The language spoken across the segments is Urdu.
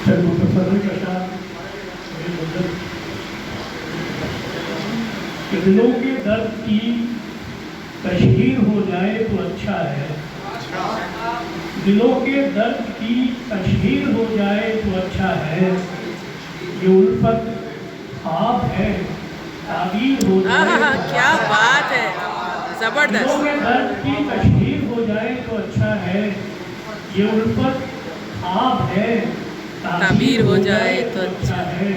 کہ دلوں کے درد کی تشہیر ہو جائے تو اچھا ہے، دلوں کے درد کی تشہیر ہو جائے تو اچھا ہے، یہ الفت خواب ہے تعبیر ہو جائے کیا بات ہے، زبردست. دلوں کے درد کی تشہیر ہو جائے تو اچھا ہے، یہ الفت خواب ہے تعبیر ہو جائے تو اچھا ہے.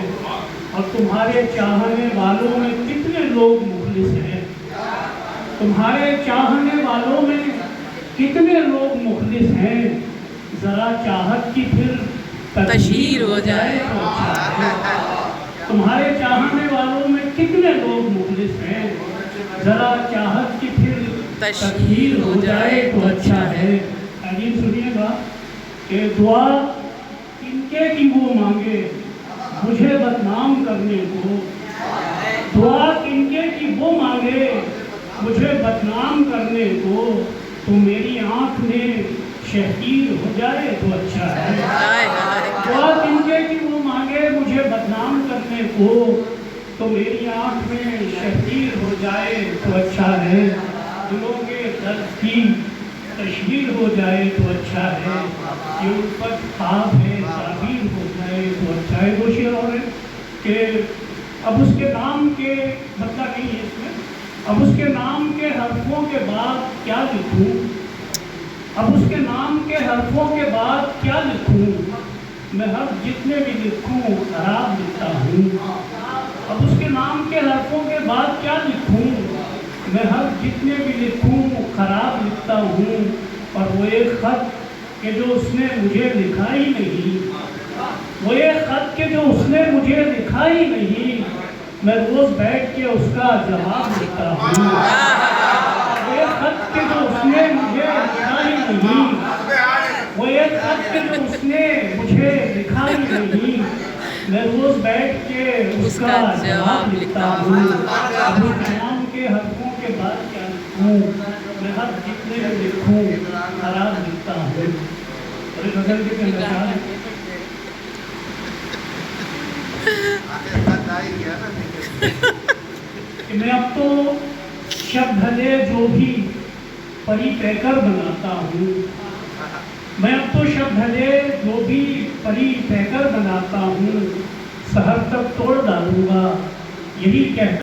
اور تمہارے چاہنے والوں میں کتنے لوگ مخلص ہیں، تمہارے چاہنے والوں میں کتنے لوگ مخلص ہیں، ذرا چاہت کی پھر تشہیر ہو جائے تو اچھا ہے. تمہارے چاہنے والوں میں کتنے لوگ مخلص ہیں، ذرا چاہت کی پھر تشہیر ہو جائے تو اچھا ہے. عجیب سنیے گا کہ دعا ان کے کی وہ مانگے مجھے بدنام کرنے کو، دعا ان کے کی وہ مانگے مجھے بدنام کرنے کو، تو میری آنکھ میں شہیر ہو جائے تو اچھا ہے. دعا ان کے کی وہ مانگے مجھے بدنام کرنے کو، تو میری آنکھ میں شہیر ہو جائے تو اچھا ہے. دلوں کے درد کی تشہیر ہو جائے تو اچھا ہے، یہ الفت خواب ہے تعبیر ہو جائے تو اچھا ہے. وہ شعر اور ہے کہ اب اس کے نام کے مطلب نہیں ہے اس میں، اب اس کے نام کے حرفوں کے بعد کیا لکھوں، اب اس کے نام کے حرفوں کے بعد کیا لکھوں، میں حرف جتنے بھی لکھوں خراب لکھتا ہوں. اب اس کے نام کے حرفوں کے بعد کیا لکھوں، میں حرف جتنے بھی لکھوں خراب لکھتا ہوں. اور وہ ایک خط کہ جو اس نے مجھے لکھا ہی نہیں، وہ ایک خط کہ جو اس نے مجھے لکھا ہی نہیں، میں روز بیٹھ کے اس کا جواب لکھتا ہوں. وہ ایک خط کہ جو اس نے مجھے لکھا ہی نہیں، وہ ایک خط کہ جو اس نے مجھے لکھا ہی نہیں، میں روز بیٹھ کے اس کا جواب لکھتا ہوں. اب اس نام کے حرفوں کے بعد کیا لکھوں، میں ہر جتنے بھی لکھوں خراب لکھتا ہوں. اور ایک غزل کے اندر کہ میں اب تو شب ڈھلے جو بھی پری پیکر بناتا ہوں، میں اب تو شب ڈھلے جو بھی پری پیکر بناتا ہوں، سحر تک توڑ ڈالوں گا یہی کہہ